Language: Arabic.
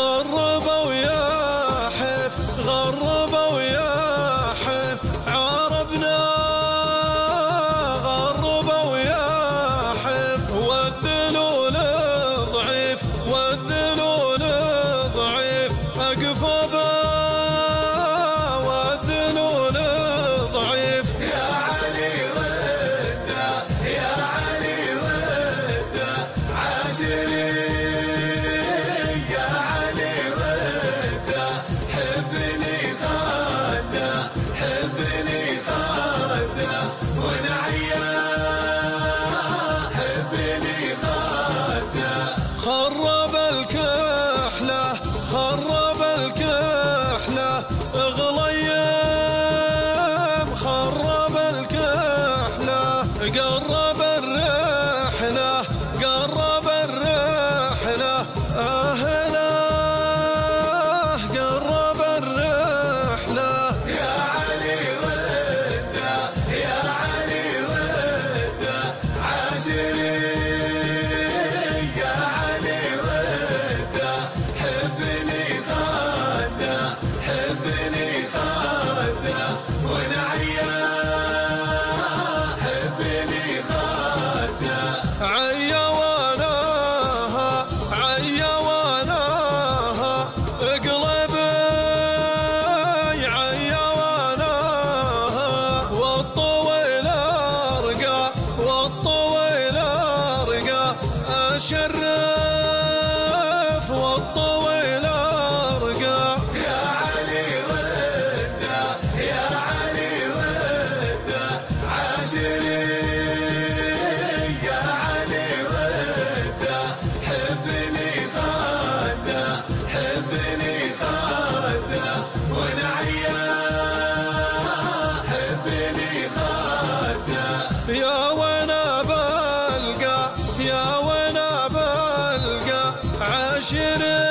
غربوا يا حف غربوا يا حف عربنا غربوا يا حف والذلول ضعيف والذلول ضعيف أقفبه والذلول ضعيف يا علي رده يا علي رده عاشري خرب الكحلة خرب الكحلة غليم خرب الكحلة قرب الرحلة قرب الرحلة أهلا قرب الرحلة يا علي رده يا علي رده عاشري عيواناها عيواناها اقلبي عيواناها والطويل ارقى والطويل ارقى اشرف والطويل ارقى يا علي رده يا علي رده عاشري يا وانا بلقى يا وانا بلقى عاشري